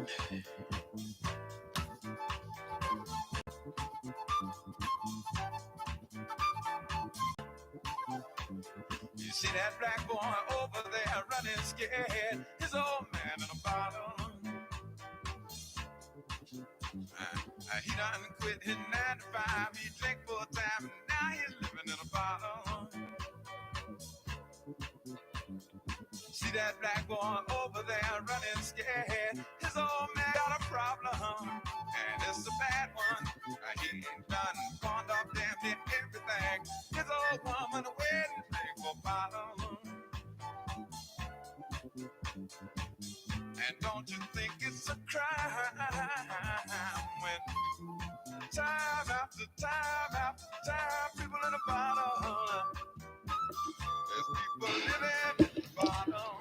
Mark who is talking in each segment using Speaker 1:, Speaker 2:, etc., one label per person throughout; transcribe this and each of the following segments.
Speaker 1: You see that black boy over there running scared. His old man in a bottle. He done quit his 9 to 5. He drank full time and now he's living in a bottle. See that black boy over there running scared. His old man got a problem, and it's a bad one. He ain't done pawned off damn near everything. His old woman waiting for a bottle. And don't you think it's a crime when time after time after time people in a bottle? There's people living in a bottle.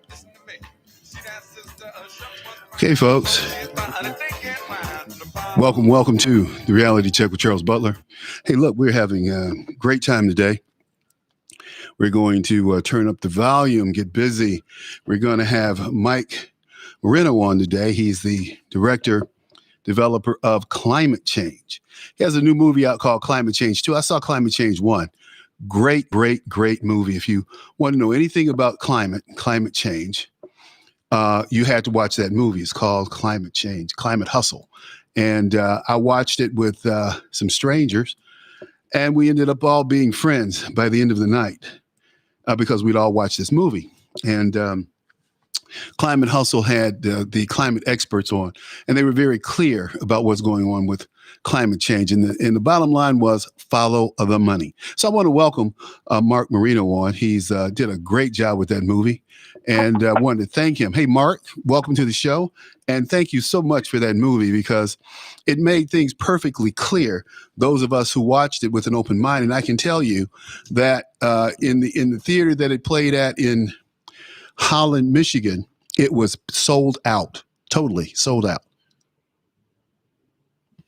Speaker 1: Listen to me. See that sister?
Speaker 2: Okay, folks. Welcome to the Reality Check with Charles Butler. Hey, look, we're having a great time today. We're going to turn up the volume, get busy. We're going to have Mike Moreno on today. He's the director, developer of Climate Change. He has a new movie out called Climate Change 2. I saw Climate Change 1. Great movie. If you want to know anything about climate change, you had to watch that movie. It's called Climate Change, Climate Hustle. And I watched it with some strangers, and we ended up all being friends by the end of the night because we'd all watched this movie. And Climate Hustle had the climate experts on, and they were very clear about what's going on with climate change. And the bottom line was follow the money. So I want to welcome Mark Moreno on. He's did a great job with that movie, and I wanted to thank him. Hey, Mark, welcome to the show. And thank you so much for that movie because it made things perfectly clear. Those of us who watched it with an open mind, and I can tell you that in the theater that it played at in Holland, Michigan, it was sold out, totally sold out.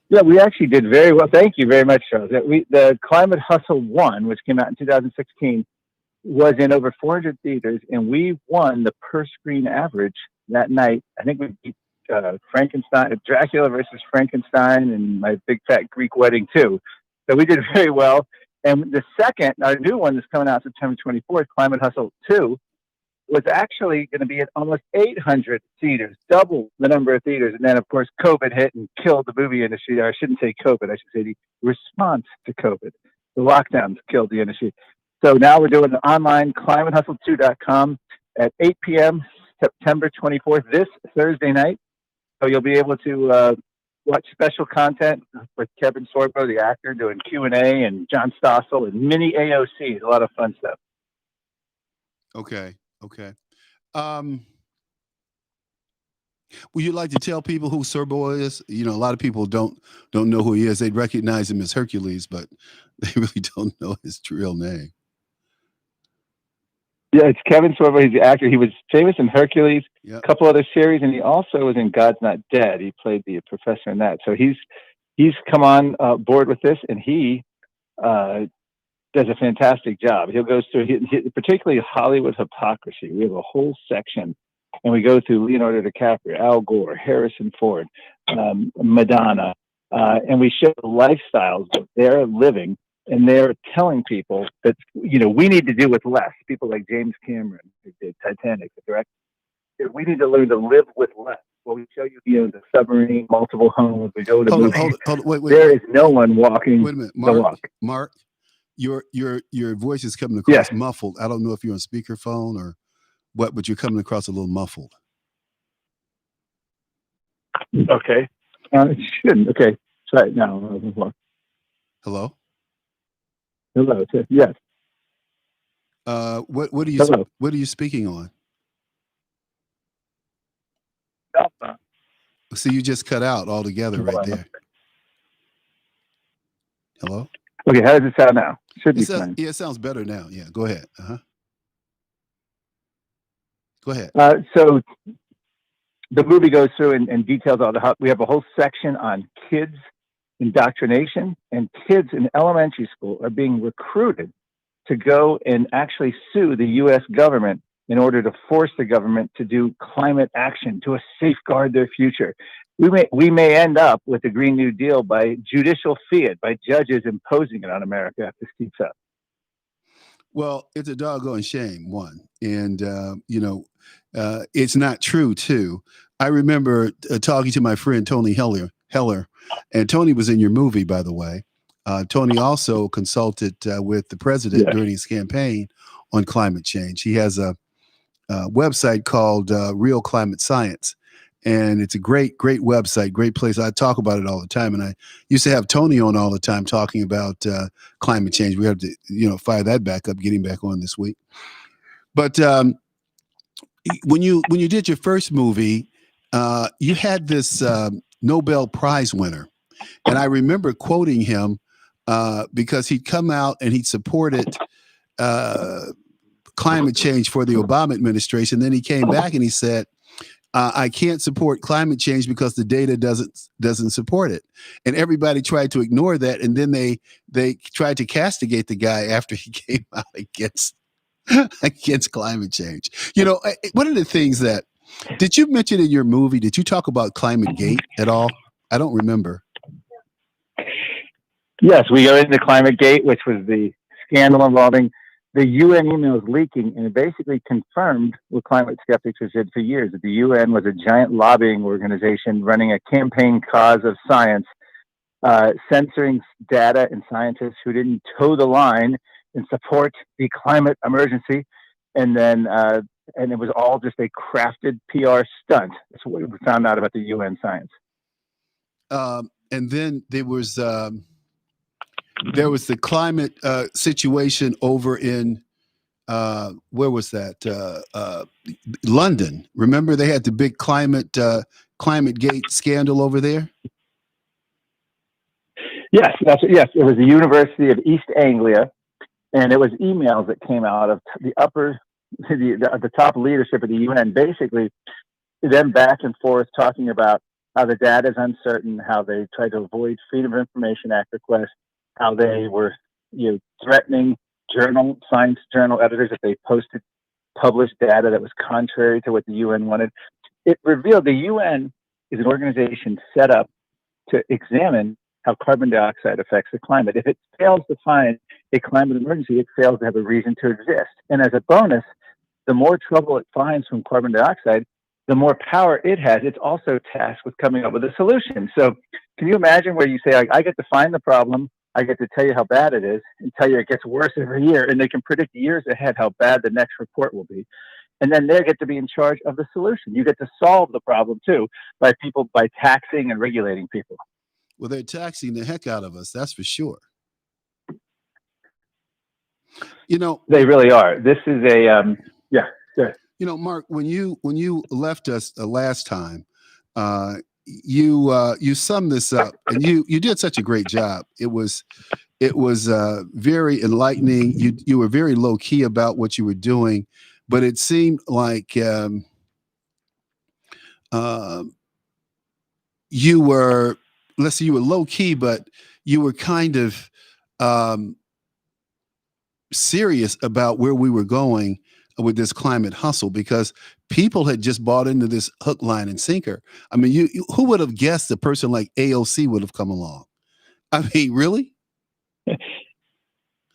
Speaker 3: Yeah, we actually did very well. Thank you very much, Charles. The Climate Hustle 1, which came out in 2016, was in over 400 theaters, and we won the per screen average that night. I think we beat Frankenstein, Dracula versus Frankenstein, and My Big Fat Greek Wedding too. So we did very well. And the second, our new one that's coming out September 24th, Climate Hustle 2, was actually going to be at almost 800 theaters, double the number of theaters. And then, of course, COVID hit and killed the movie industry. Or I shouldn't say COVID, I should say the response to COVID. The lockdowns killed the industry. So now we're doing an online, climatehustle2.com at 8 p.m. September 24th, this Thursday night. So you'll be able to watch special content with Kevin Sorbo, the actor, doing Q&A, and John Stossel, and mini AOC. A lot of fun stuff.
Speaker 2: Okay. Would you like to tell people who Sorbo is? You know, a lot of people don't know who he is. They'd recognize him as Hercules, but they really don't know his real name.
Speaker 3: Yeah, it's Kevin Sorbo. He's the actor. He was famous in Hercules, a couple other series, and he also was in God's Not Dead. He played the professor in that. So he's come on board with this, and he does a fantastic job. He'll go through, particularly Hollywood hypocrisy. We have a whole section, and we go through Leonardo DiCaprio, Al Gore, Harrison Ford, Madonna, and we show the lifestyles that they're living, and they're telling people that, you know, we need to do with less. People like James Cameron, who did Titanic, the director, we need to learn to live with less. Well, we show you, the submarine, multiple homes. We go to movies.
Speaker 2: Wait,
Speaker 3: there is no one walking
Speaker 2: wait a minute,
Speaker 3: the walk.
Speaker 2: Mark, your voice is coming across muffled. I don't know if you're on speakerphone or what, but you're coming across a little muffled.
Speaker 3: Okay. It shouldn't. Okay. Try it now.
Speaker 2: Hello?
Speaker 3: Hello. Yes.
Speaker 2: What are you speaking on? See, you just cut out altogether right there. Hello?
Speaker 3: Okay, how does it sound now? Should be fine.
Speaker 2: Yeah, it sounds better now. Yeah, go ahead. Go ahead.
Speaker 3: So the movie goes through and details we have a whole section on kids indoctrination, and kids in elementary school are being recruited to go and actually sue the U.S. government in order to force the government to do climate action to safeguard their future. We may end up with the Green New Deal by judicial fiat, by judges imposing it on America if this keeps up.
Speaker 2: Well, it's a doggone shame, one. And, it's not true, too. I remember talking to my friend Tony Heller, and Tony was in your movie, by the way. Tony also consulted with the president during his campaign on climate change. He has a website called Real Climate Science. And it's a great, great website, great place. I talk about it all the time. And I used to have Tony on all the time talking about climate change. We have to, fire that back up, getting back on this week. But when you did your first movie, you had this Nobel Prize winner. And I remember quoting him because he'd come out and he'd supported climate change for the Obama administration. Then he came back and he said, I can't support climate change because the data doesn't support it. And everybody tried to ignore that. And then they tried to castigate the guy after he came out against climate change. One of the things that, did you mention in your movie, did you talk about Climate Gate at all? I don't remember.
Speaker 3: Yes, we go into Climate Gate, which was the scandal involving the UN emails leaking, and it basically confirmed what climate skeptics have said for years, that the UN was a giant lobbying organization running a campaign cause of science, censoring data and scientists who didn't toe the line and support the climate emergency. And then, and it was all just a crafted PR stunt. That's what we found out about the UN science.
Speaker 2: And then there was the climate situation over in where was that? London. Remember they had the big climate gate scandal over there? Yes, yes. It was the University of East Anglia, and it was emails that came out of the top leadership of the UN, basically them back and forth talking about how the data is uncertain, how they tried to avoid Freedom of Information Act requests, how they were threatening science journal editors if they published data that was contrary to what the UN wanted. It revealed the UN is an organization set up to examine how carbon dioxide affects the climate. If it fails to find a climate emergency, it fails to have a reason to exist. And as a bonus, the more trouble it finds from carbon dioxide, the more power it has. It's also tasked with coming up with a solution. So can you imagine where you say, I get to find the problem, I get to tell you how bad it is, and tell you it gets worse every year, and they can predict years ahead how bad the next report will be. And then they get to be in charge of the solution. You get to solve the problem too by taxing and regulating people. Well, they're taxing the heck out of us, that's for sure. They really are. This is a Mark, when you left us last time, you summed this up, and you did such a great job. It was very enlightening. You were very low key about what you were doing, but it seemed like you were, let's say you were low key, but you were kind of serious about where we were going with this climate hustle, because people had just bought into this hook, line, and sinker. I mean, who would have guessed a person like AOC would have come along? I mean, really?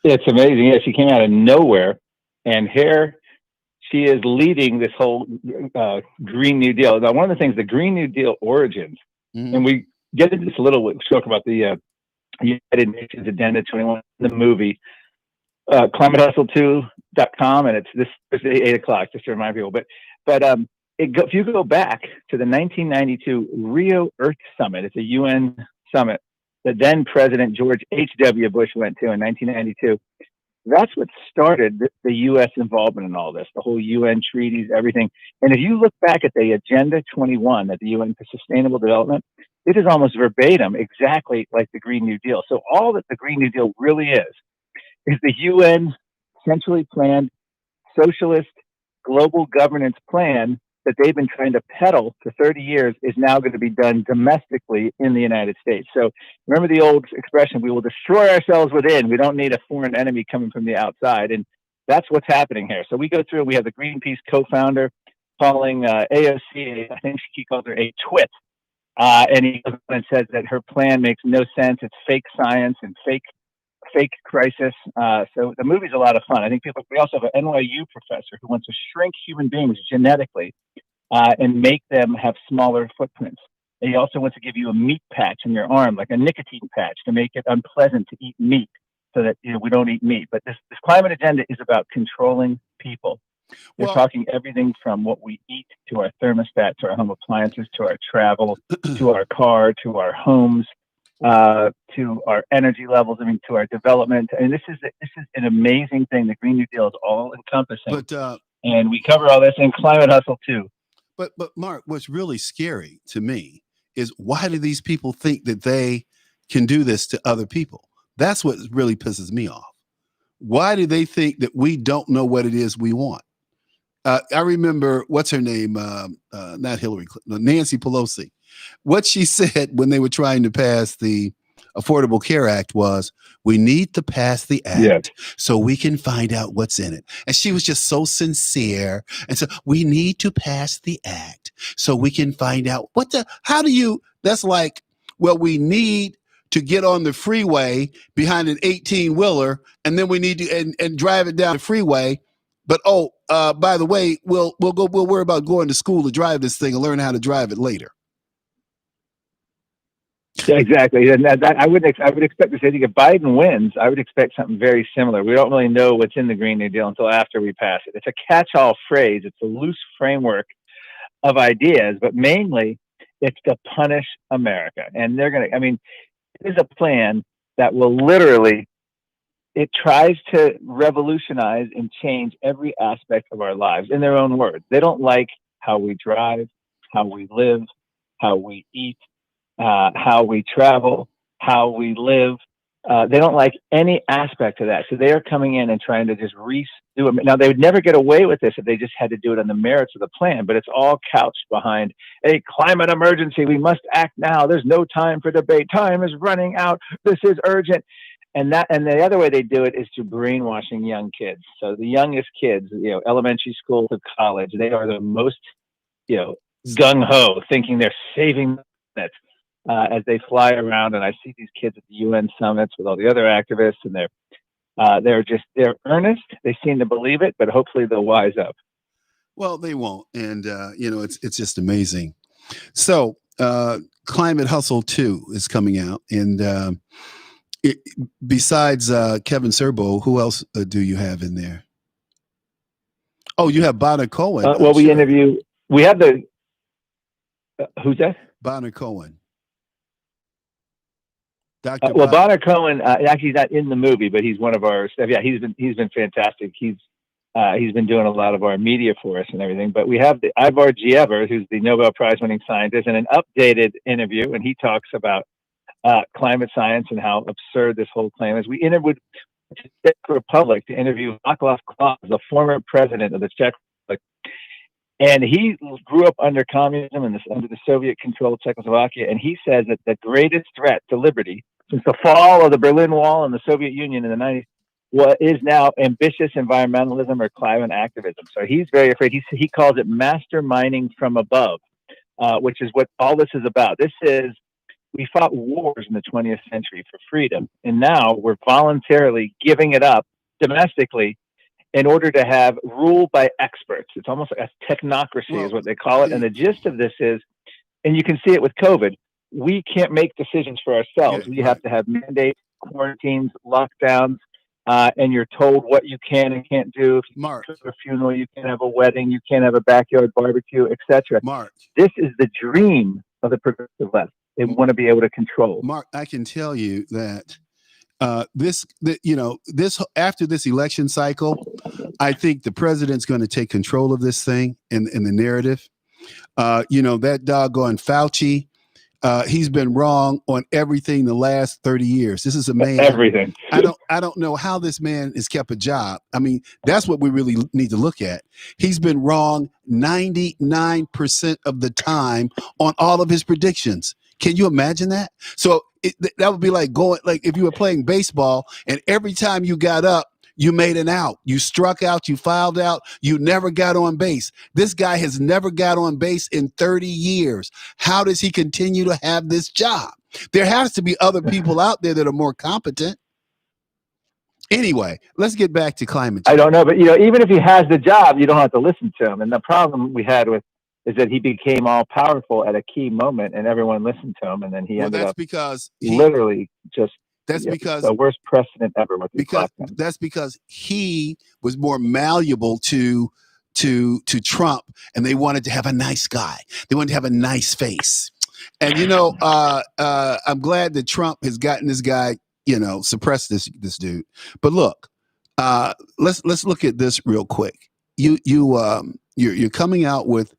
Speaker 2: It's amazing. Yeah, she came out of nowhere, and here she is leading this whole Green New Deal. Now, one of the things, the Green New Deal origins, and we get into this a little, talk about the United Nations Agenda 21, the movie, ClimateHustle2.com, and it's this Thursday, 8 o'clock, just to remind people. But if you go back to the 1992 Rio Earth Summit, it's a UN summit that then President George H.W. Bush went to in 1992. That's what started the U.S. involvement in all this, the whole UN treaties, everything. And if you look back at the Agenda 21 at the UN for Sustainable Development, it is almost verbatim, exactly like the Green New Deal. So all that the Green New Deal really is the UN centrally planned socialist global governance plan that they've been trying to peddle for 30 years is now going to be done domestically in the United States. So remember the old expression, we will destroy ourselves within. We don't need a foreign enemy coming from the outside. And
Speaker 3: That's what's happening here. So we go through, we have the Greenpeace co-founder calling AOC, I think he calls her a twit. And he goes on and says that her plan makes no sense. It's fake science and fake crisis. So the movie's a lot of fun. I think we also have an NYU professor who wants to shrink human beings genetically and make them have smaller footprints. And he also wants to give you a meat patch in your arm, like a nicotine patch, to make it unpleasant to eat meat, so that we don't eat meat. But this climate agenda is about controlling people. They're talking everything from what we eat to our thermostat, to our home appliances, to our travel, to our car, to our homes, to our energy levels. I mean, to our development. And this is an amazing thing. The Green New Deal is all encompassing, and we cover all this in Climate Hustle too.
Speaker 2: But Mark, what's really scary to me is, why do these people think that they can do this to other people? That's what really pisses me off. Why do they think that we don't know what it is we want? I remember, what's her name? Not Hillary Clinton, Nancy Pelosi. What she said when they were trying to pass the Affordable Care Act was, we need to pass the act so we can find out what's in it. And she was just so sincere. And so we need to pass the act so we can find out that's like, well, we need to get on the freeway behind an 18-wheeler, and then we need to and drive it down the freeway. But by the way, we'll worry about going to school to drive this thing and learn how to drive it later.
Speaker 3: Exactly, and I would expect the same thing. If Biden wins, I would expect something very similar. We don't really know what's in the Green New Deal until after we pass it. It's a catch-all phrase. It's a loose framework of ideas, but mainly it's to punish America. And it is a plan that will literally, it tries to revolutionize and change every aspect of our lives in their own words. They don't like how we drive, how we live, how we eat, how we travel, how we live. They don't like any aspect of that. So they are coming in and trying to just redo it. Now, they would never get away with this if they just had to do it on the merits of the plan, but it's all couched behind a climate emergency. We must act now. There's no time for debate. Time is running out. This is urgent. And the other way they do it is through brainwashing young kids. So the youngest kids, elementary school to college, they are the most, gung-ho, thinking they're saving the planet as they fly around. And I see these kids at the UN summits with all the other activists, and they're earnest. They seem to believe it, but hopefully they'll wise up.
Speaker 2: Well, they won't. And, it's just amazing. So Climate Hustle 2 is coming out. And besides Kevin Serbo, who else do you have in there? Oh, you have Bonner Cohen.
Speaker 3: We have who's that?
Speaker 2: Bonner Cohen.
Speaker 3: Bonner Cohen, actually he's not in the movie, but he's one of our staff. Yeah, he's been fantastic. He's been doing a lot of our media for us and everything. But we have the Ivar Giever, who's the Nobel Prize winning scientist, in an updated interview, and he talks about climate science and how absurd this whole claim is. We interviewed the Czech Republic to interview Václav Klaus, the former president of the Czech Republic. And he grew up under communism and under the Soviet-controlled Czechoslovakia. And he says that the greatest threat to liberty since the fall of the Berlin Wall and the Soviet Union in the 90s is now ambitious environmentalism or climate activism. So he's very afraid. He calls it masterminding from above, which is what all this is about. We fought wars in the 20th century for freedom, and now we're voluntarily giving it up domestically in order to have rule by experts. It's almost like a technocracy is what they call it. And the gist of this is, and you can see it with COVID, we can't make decisions for ourselves. We have to have mandates, quarantines, lockdowns, and you're told what you can and can't do. If you go to a funeral, you can't have a wedding, you can't have a backyard barbecue, etc. This is the dream of the progressive left. They want to be able to control.
Speaker 2: Mark, I can tell you that this after this election cycle, I think the president's going to take control of this thing and the narrative. That doggone Fauci, he's been wrong on everything the last 30 years. This is a man.
Speaker 3: Everything.
Speaker 2: I don't know how this man has kept a job. I mean, that's what we really need to look at. He's been wrong 99% of the time on all of his predictions. Can you imagine that? So that would be like if you were playing baseball and every time you got up, You made an out. You struck out. You fouled out. You never got on base. This guy has never got on base in 30 years. How does he continue to have this job? There has to be other people out there that are more competent. Anyway, let's get back to climate change.
Speaker 3: I don't know, but even if he has the job, you don't have to listen to him. And the problem we had with is that he became all powerful at a key moment, and everyone listened to him, and then he ended up
Speaker 2: because
Speaker 3: literally just
Speaker 2: because
Speaker 3: the worst precedent ever with
Speaker 2: that's because he was more malleable to Trump, and they wanted to have a nice guy. They wanted to have a nice face. And I'm glad that Trump has gotten this guy, suppressed this dude. But look, let's look at this real quick. You're coming out with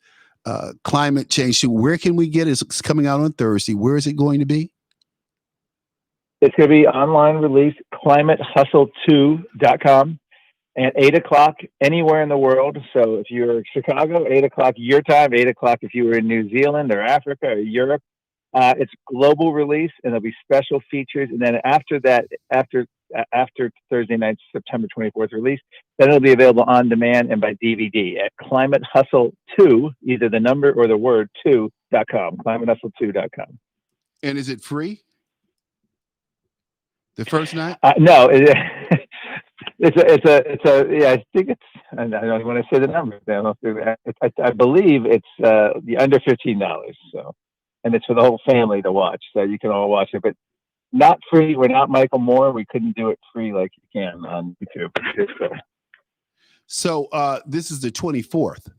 Speaker 2: climate change. So where can we get it? It's coming out on Thursday. Where is it going to be?
Speaker 3: It's going to be online release, climatehustle2.com, at 8 o'clock anywhere in the world. So if you're in Chicago, 8 o'clock your time, 8 o'clock if you were in New Zealand or Africa or Europe. It's global release, and there'll be special features. And then after that, after Thursday night's September 24th release, then it'll be available on demand and by DVD at climatehustle2, either the number or the word 2.com, climatehustle2.com.
Speaker 2: And is it free? The first night?
Speaker 3: No, it's I think it's, I don't want to say the number. I believe it's under $15. So, and it's for the whole family to watch. So you can all watch it, but not free. We're not Michael Moore. We couldn't do it free like you can on YouTube.
Speaker 2: So this is the 24th.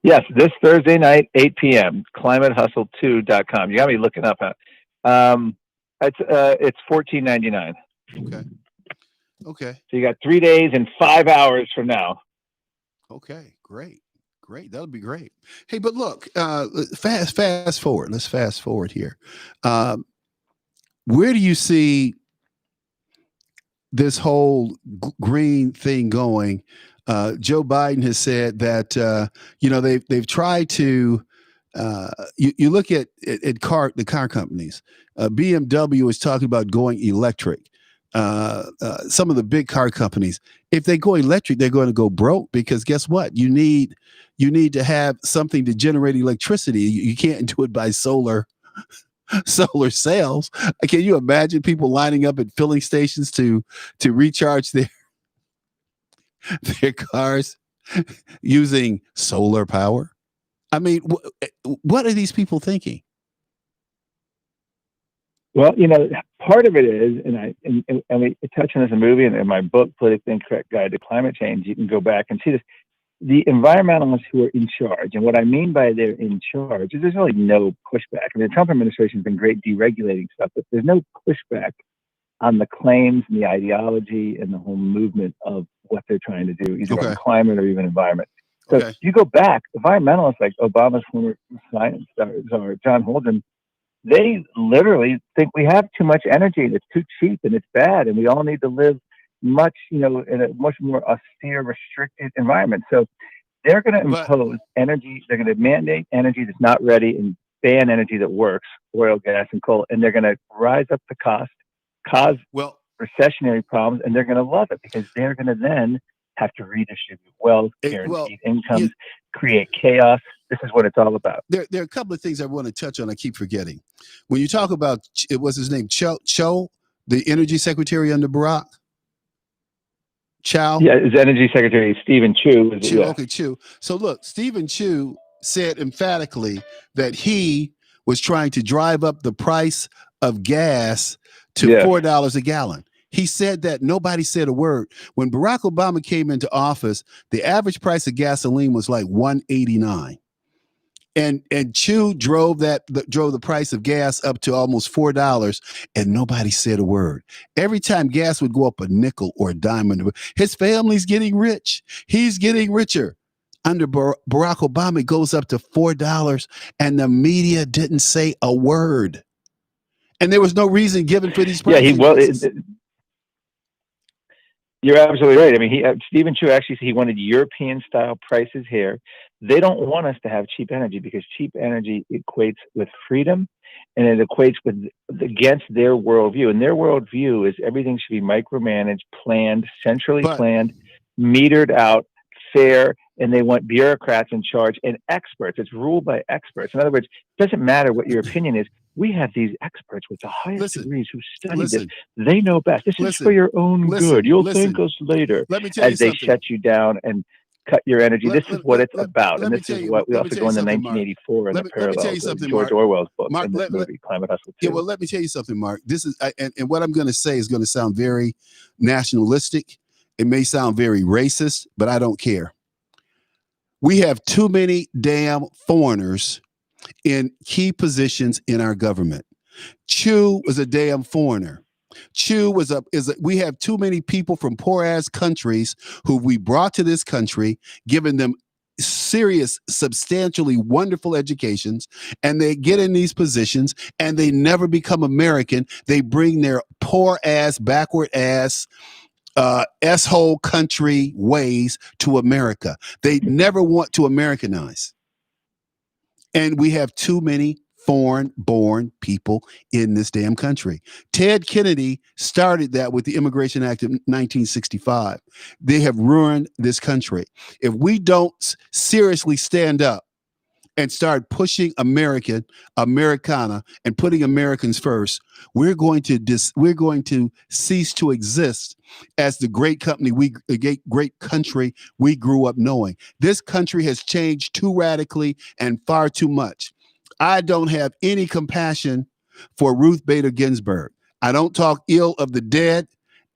Speaker 3: Yes, this Thursday night, 8 p.m. climatehustle2.com. You got me looking up. It's $14.99.
Speaker 2: Okay.
Speaker 3: So you got 3 days and 5 hours from now.
Speaker 2: Okay, great. That'll be great. Hey, but look, fast forward. Let's fast forward here. Where do you see this whole green thing going? Joe Biden has said that they've tried to. You look at the car companies. BMW is talking about going electric. Some of the big car companies, if they go electric, they're going to go broke, because guess what? You need to have something to generate electricity. You can't do it by solar cells. Can you imagine people lining up at filling stations to recharge their cars using solar power? I mean, what are these people thinking?
Speaker 3: Well, part of it is, and we touch on this in the movie and in my book, Politically Incorrect Guide to Climate Change. You can go back and see this. The environmentalists who are in charge, and what I mean by they're in charge is there's really no pushback. I mean, the Trump administration has been great deregulating stuff, but there's no pushback on the claims and the ideology and the whole movement of what they're trying to do, either on climate or even environment. So if you go back, environmentalists like Obama's former science czar, John Holdren, they literally think we have too much energy and it's too cheap and it's bad, and we all need to live much, in a much more austere, restricted environment. So they're going to impose energy. They're going to mandate energy that's not ready and ban energy that works, oil, gas, and coal. And they're going to rise up the cost, cause recessionary problems, and they're going to love it because they're going to then have to redistribute wealth, guaranteed incomes, create chaos. This is what it's all about.
Speaker 2: There are a couple of things I want to touch on. I keep forgetting. When you talk about, it was his name, Cho, the energy secretary under Barack? Chow?
Speaker 3: Yeah, his energy secretary, Stephen Chu.
Speaker 2: Okay, Chu. So look, Stephen Chu said emphatically that he was trying to drive up the price of gas to $4 a gallon. He said that. Nobody said a word. When Barack Obama came into office, the average price of gasoline was like $1.89. And Chu drove the price of gas up to almost $4, and nobody said a word. Every time gas would go up a nickel or a dime, his family's getting rich. He's getting richer. Under Barack Obama, it goes up to $4, and the media didn't say a word. And there was no reason given for these price increases.
Speaker 3: You're absolutely right. I mean, Stephen Chu actually said he wanted European style prices here. They don't want us to have cheap energy because cheap energy equates with freedom, and it equates with against their worldview. And their worldview is everything should be micromanaged, planned, centrally
Speaker 2: But
Speaker 3: planned, metered out, fair, and they want bureaucrats in charge and experts. It's ruled by experts. In other words, it doesn't matter what your opinion is. We have these experts with the highest
Speaker 2: listen,
Speaker 3: degrees who studied this.
Speaker 2: listen,
Speaker 3: They know best. This is for
Speaker 2: listen,
Speaker 3: your own good.
Speaker 2: listen,
Speaker 3: You'll thank
Speaker 2: listen.
Speaker 3: us later
Speaker 2: Let me tell you
Speaker 3: as they
Speaker 2: something.
Speaker 3: shut you down and cut your energy. This is what it's about. And
Speaker 2: Let me
Speaker 3: this
Speaker 2: tell
Speaker 3: is
Speaker 2: you.
Speaker 3: what we
Speaker 2: Let me
Speaker 3: also
Speaker 2: tell
Speaker 3: go
Speaker 2: you
Speaker 3: into
Speaker 2: something, Mark.
Speaker 3: 1984 in the
Speaker 2: Let me tell you
Speaker 3: parallels of
Speaker 2: something,
Speaker 3: George
Speaker 2: Mark.
Speaker 3: Orwell's book
Speaker 2: Mark,
Speaker 3: in this movie, Climate Hustle
Speaker 2: yeah.
Speaker 3: 2.
Speaker 2: Well, let me tell you something, Mark. This is, and what I'm going to say is going to sound very nationalistic. It may sound very racist, but I don't care. We have too many damn foreigners in key positions in our government. Chu was a damn foreigner. Chu we have too many people from poor ass countries who we brought to this country, giving them serious, substantially wonderful educations, and they get in these positions and they never become American. They bring their poor ass, backward ass, S-hole country ways to America. They never want to Americanize. And we have too many foreign born people in this damn country. Ted Kennedy started that with the Immigration Act of 1965. They have ruined this country. If we don't seriously stand up and start pushing Americana, and putting Americans first, we're going to cease to exist as the great country we grew up knowing. This country has changed too radically and far too much. I don't have any compassion for Ruth Bader Ginsburg. I don't talk ill of the dead.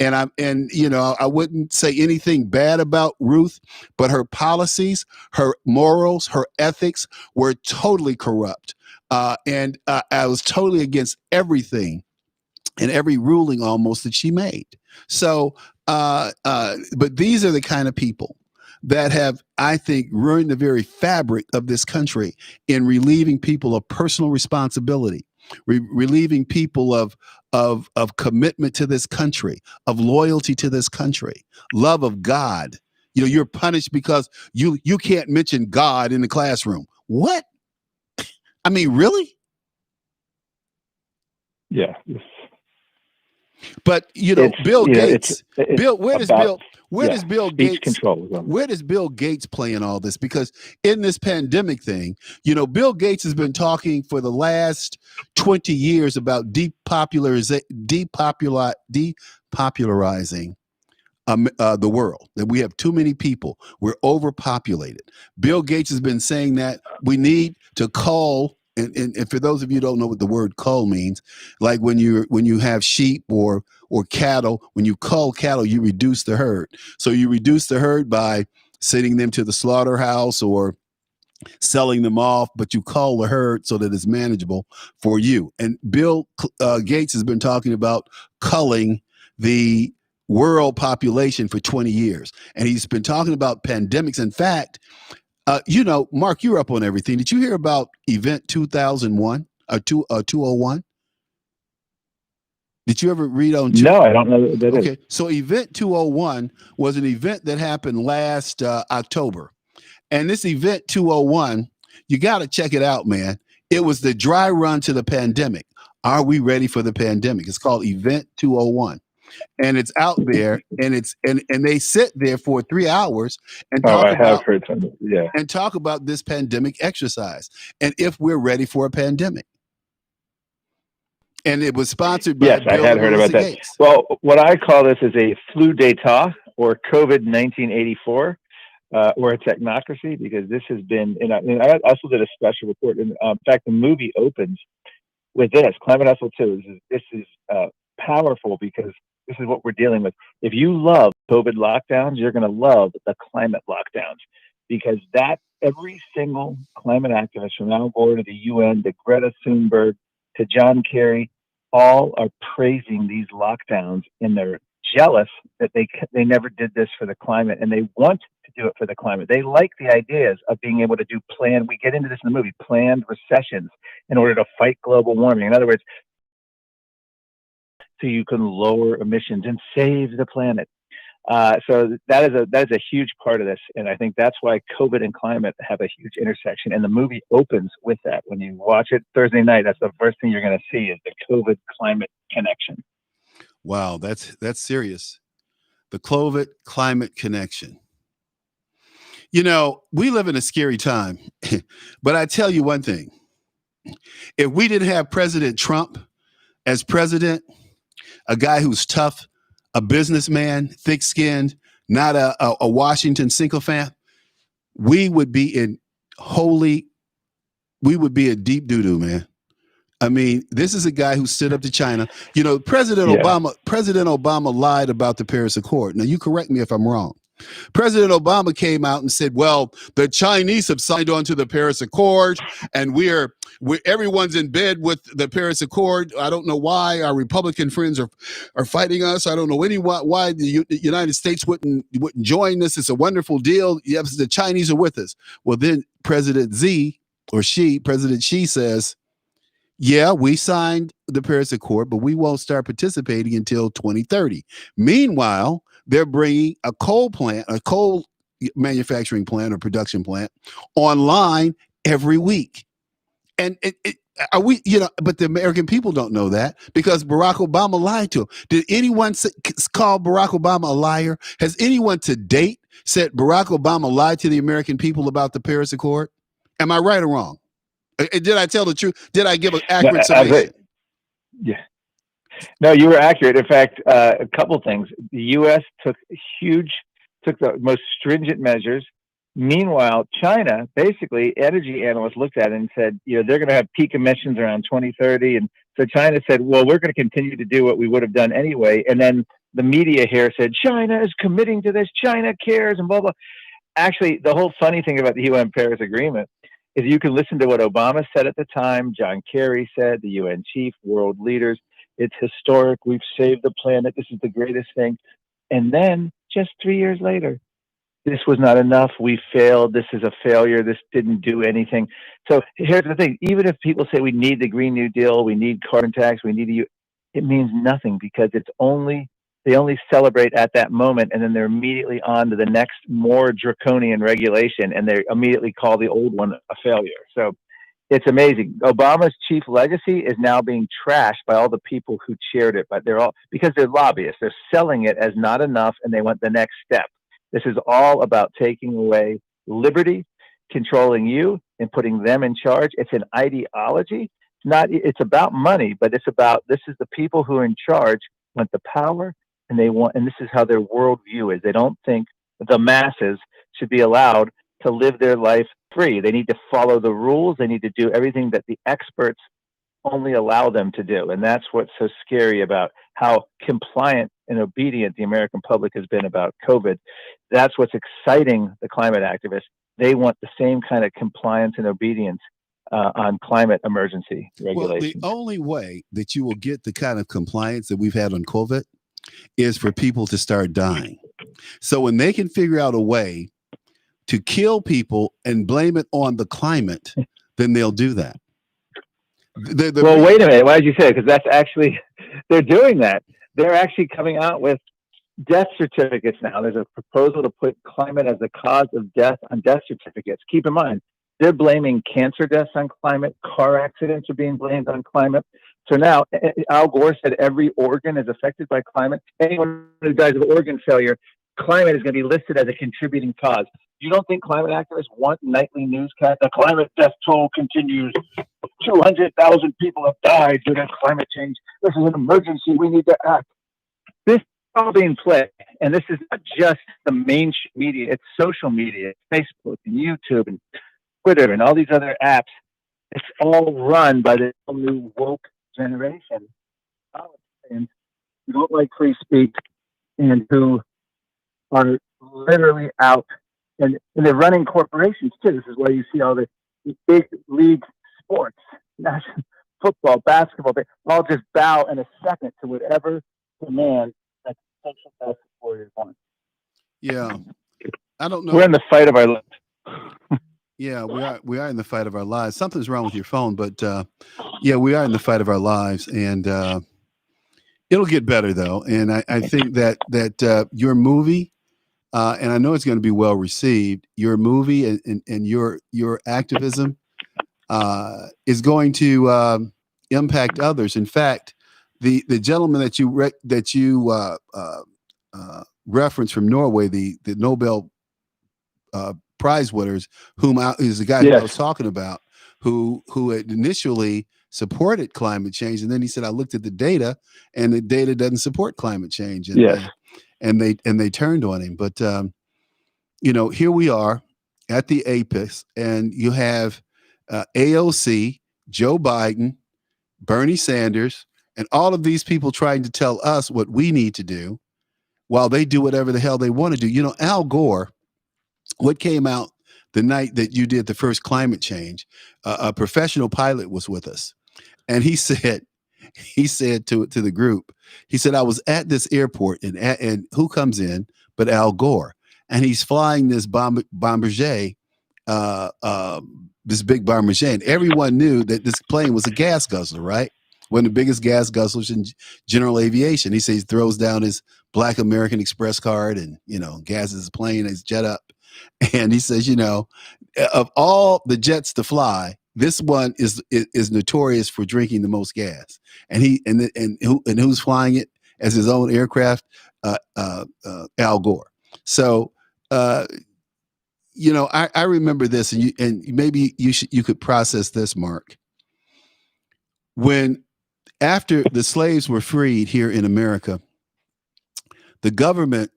Speaker 2: I wouldn't say anything bad about Ruth, but her policies, her morals, her ethics were totally corrupt. And I was totally against everything and every ruling almost that she made. So, but these are the kind of people that have, I think, ruined the very fabric of this country in relieving people of personal responsibility, relieving people of commitment to this country, of loyalty to this country, love of God. You're punished because you can't mention God in the classroom. What? I mean, really?
Speaker 3: Yeah.
Speaker 2: But Bill Gates, where does Bill
Speaker 3: speech
Speaker 2: Gates
Speaker 3: control.
Speaker 2: where does Bill Gates play in all this? Because in this pandemic thing, Bill Gates has been talking for the last 20 years about depopularizing the world, that we have too many people. We're overpopulated. Bill Gates has been saying that we need to cull. And for those of you who don't know what the word cull means, like when you have sheep or cattle, when you cull cattle, you reduce the herd. So you reduce the herd by sending them to the slaughterhouse or selling them off, but you cull the herd so that it's manageable for you. And Bill Gates has been talking about culling the world population for 20 years. And he's been talking about pandemics. In fact, Mark, you're up on everything. Did you hear about Event 2001 or 201? Did you ever read on two?
Speaker 3: No, I don't know what that is.
Speaker 2: Okay, so Event 201 was an event that happened last October. And this Event 201, you got to check it out, man. It was the dry run to the pandemic. Are we ready for the pandemic? It's called Event 201. And it's out there, and they sit there for 3 hours and
Speaker 3: I have heard something. Yeah.
Speaker 2: and talk about this pandemic exercise and if we're ready for a pandemic. And it was sponsored by
Speaker 3: Yes,
Speaker 2: Bill
Speaker 3: I had
Speaker 2: and
Speaker 3: heard
Speaker 2: Melissa
Speaker 3: about that.
Speaker 2: Gates.
Speaker 3: Well, what I call this is a flu d'etat or COVID 1984. Or a technocracy, because this has been, and I also did a special report. And in fact, the movie opens with this Climate Hustle 2. This is powerful because this is what we're dealing with. If you love COVID lockdowns, you're going to love the climate lockdowns, because that every single climate activist from Al Gore to the UN to Greta Thunberg to John Kerry, all are praising these lockdowns, and they're jealous that they never did this for the climate, and they want to do it for the climate. They like the ideas of being able to do planned, we get into this in the movie, planned recessions in order to fight global warming. In other words, so you can lower emissions and save the planet. So that is a huge part of this, and I think that's why COVID and climate have a huge intersection. And the movie opens with that. When you watch it Thursday night, that's the first thing you're going to see is the COVID climate connection.
Speaker 2: Wow, that's serious. The COVID climate connection. You know, we live in a scary time, but I tell you one thing. If we didn't have President Trump as president, a guy who's tough, a businessman, thick-skinned, not a Washington sycophant, we would be in deep doo-doo, man. I mean, this is a guy who stood up to China. You know, President Obama lied about the Paris Accord. Now, you correct me if I'm wrong. President Obama came out and said, well, the Chinese have signed on to the Paris Accord, and everyone's in bed with the Paris Accord. I don't know why our Republican friends are fighting us. I don't know why the United States wouldn't join this. It's a wonderful deal. Yes, the Chinese are with us. Well, then President Xi says, yeah, we signed the Paris Accord, but we won't start participating until 2030. Meanwhile, they're bringing a coal manufacturing plant or production plant online every week. And but the American people don't know that because Barack Obama lied to them. Did anyone call Barack Obama a liar? Has anyone to date said Barack Obama lied to the American people about the Paris Accord? Am I right or wrong? Did I tell the truth? Did I give an accurate summation?
Speaker 3: Yeah. No, you were accurate. In fact, a couple things. The U.S. took the most stringent measures. Meanwhile, China, basically, energy analysts looked at it and said, they're going to have peak emissions around 2030. And so China said, well, we're going to continue to do what we would have done anyway. And then the media here said, China is committing to this. China cares and blah, blah. Actually, the whole funny thing about the UN Paris Agreement is you can listen to what Obama said at the time, John Kerry said, the UN chief, world leaders. It's historic. We've saved the planet. This is the greatest thing. And then just 3 years later, this was not enough. We failed. This is a failure. This didn't do anything. So here's the thing. Even if people say we need the Green New Deal, we need carbon tax, it means nothing because they only celebrate at that moment, and then they're immediately on to the next more draconian regulation, and they immediately call the old one a failure. So it's amazing. Obama's chief legacy is now being trashed by all the people who cheered it, but because they're lobbyists. They're selling it as not enough, and they want the next step. This is all about taking away liberty, controlling you, and putting them in charge. It's an ideology. It's about money, but this is the people who are in charge want the power. And this is how their worldview is. They don't think the masses should be allowed to live their life free. They need to follow the rules. They need to do everything that the experts only allow them to do. And that's what's so scary about how compliant and obedient the American public has been about COVID. That's what's exciting the climate activists. They want the same kind of compliance and obedience on climate emergency regulations.
Speaker 2: Well, the only way that you will get the kind of compliance that we've had on COVID is for people to start dying. So when they can figure out a way to kill people and blame it on the climate, then they'll do that.
Speaker 3: Well, wait a minute. Why did you say it? Because that's actually, they're doing that. They're actually coming out with death certificates now. There's a proposal to put climate as the cause of death on death certificates. Keep in mind, they're blaming cancer deaths on climate. Car accidents are being blamed on climate. So now, Al Gore said every organ is affected by climate. Anyone who dies of organ failure, climate is going to be listed as a contributing cause. You don't think climate activists want nightly newscasts? The climate death toll continues. 200,000 people have died due to climate change. This is an emergency. We need to act. This is all being played. And this is not just the mainstream media. It's social media, Facebook and YouTube and Twitter and all these other apps. It's all run by the new woke generation who don't like free speech and who are literally out and they're running corporations too. This is why you see all the big league sports, national football, basketball, they all just bow in a second to whatever demand that social justice warriors want.
Speaker 2: Yeah, I don't know.
Speaker 3: We're in the fight of our lives.
Speaker 2: Yeah, we are in the fight of our lives. Something's wrong with your phone, but yeah, we are in the fight of our lives, and It'll get better though, and I think that your movie, and I know it's going to be well received. Your movie and your activism is going to impact others. In fact, the gentleman that you referenced from Norway, the Nobel prize winners, is the guy who I was talking about, who had initially supported climate change, and then he said, "I looked at the data, and the data doesn't support climate change," and they turned on him. But here we are at the apex, and you have AOC, Joe Biden, Bernie Sanders, and all of these people trying to tell us what we need to do while they do whatever the hell they want to do. Al Gore, what came out the night that you did the first climate change, a professional pilot was with us. And he said to the group, he said, I was at this airport and who comes in but Al Gore? And he's flying this Bombardier, this big Bombardier. And everyone knew that this plane was a gas guzzler, right? One of the biggest gas guzzlers in general aviation. He says he throws down his Black American Express card and, gases his plane, his jet up. And he says, of all the jets to fly, this one is notorious for drinking the most gas. And who's flying it as his own aircraft? Al Gore. So, I remember this, and maybe you could process this, Mark. When after the slaves were freed here in America, the government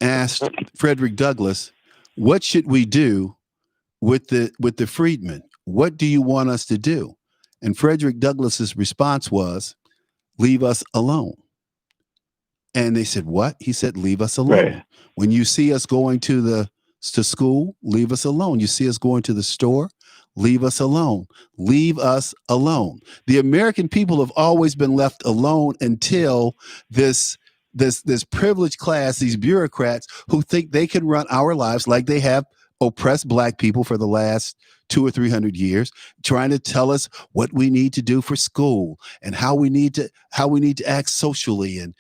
Speaker 2: asked Frederick Douglass, "What should we do with the freedmen? What do you want us to do?" And Frederick Douglass's response was, "Leave us alone." And they said, "What?" He said, "Leave us alone. Right. When you see us going to school, leave us alone. You see us going to the store, leave us alone. Leave us alone." The American people have always been left alone until this privileged class, these bureaucrats who think they can run our lives like they have oppressed Black people for the last 200 or 300 years, trying to tell us what we need to do for school and how we need to act socially and